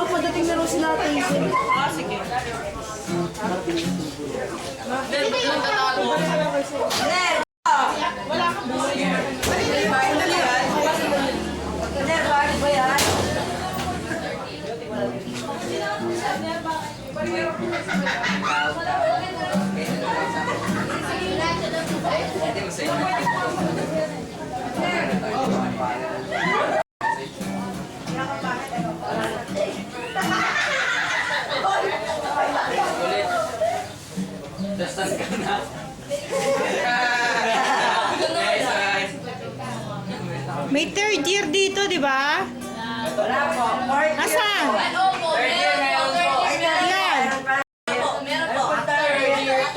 Padating na rin sila natin. Ah, sige. Wala kang buhay. Bakit ba yan? Dastan ka na. May third year dito, di ba? Wala po. Asan? Third year ngayon po. Ilan? Meron po. Third year.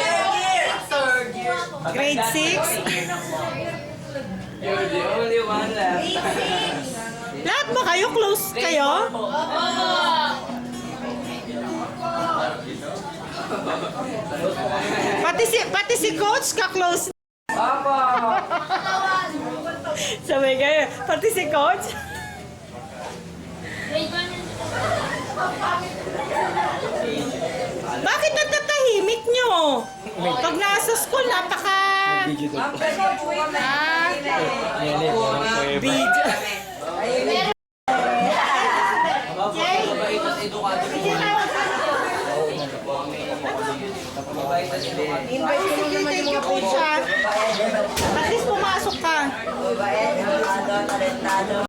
Grade 6? You're the only one left. Lahat ba kayo? Close kayo? Pati si coach ka-close. Papa! Sabay kayo. Pati si coach. Bakit natatahimik nyo? Pag nasa school, napaka... Ah, video. Mabait at edukado po. Mabait at edukado. Thank you po siya. At least pumasok ka. Talentado.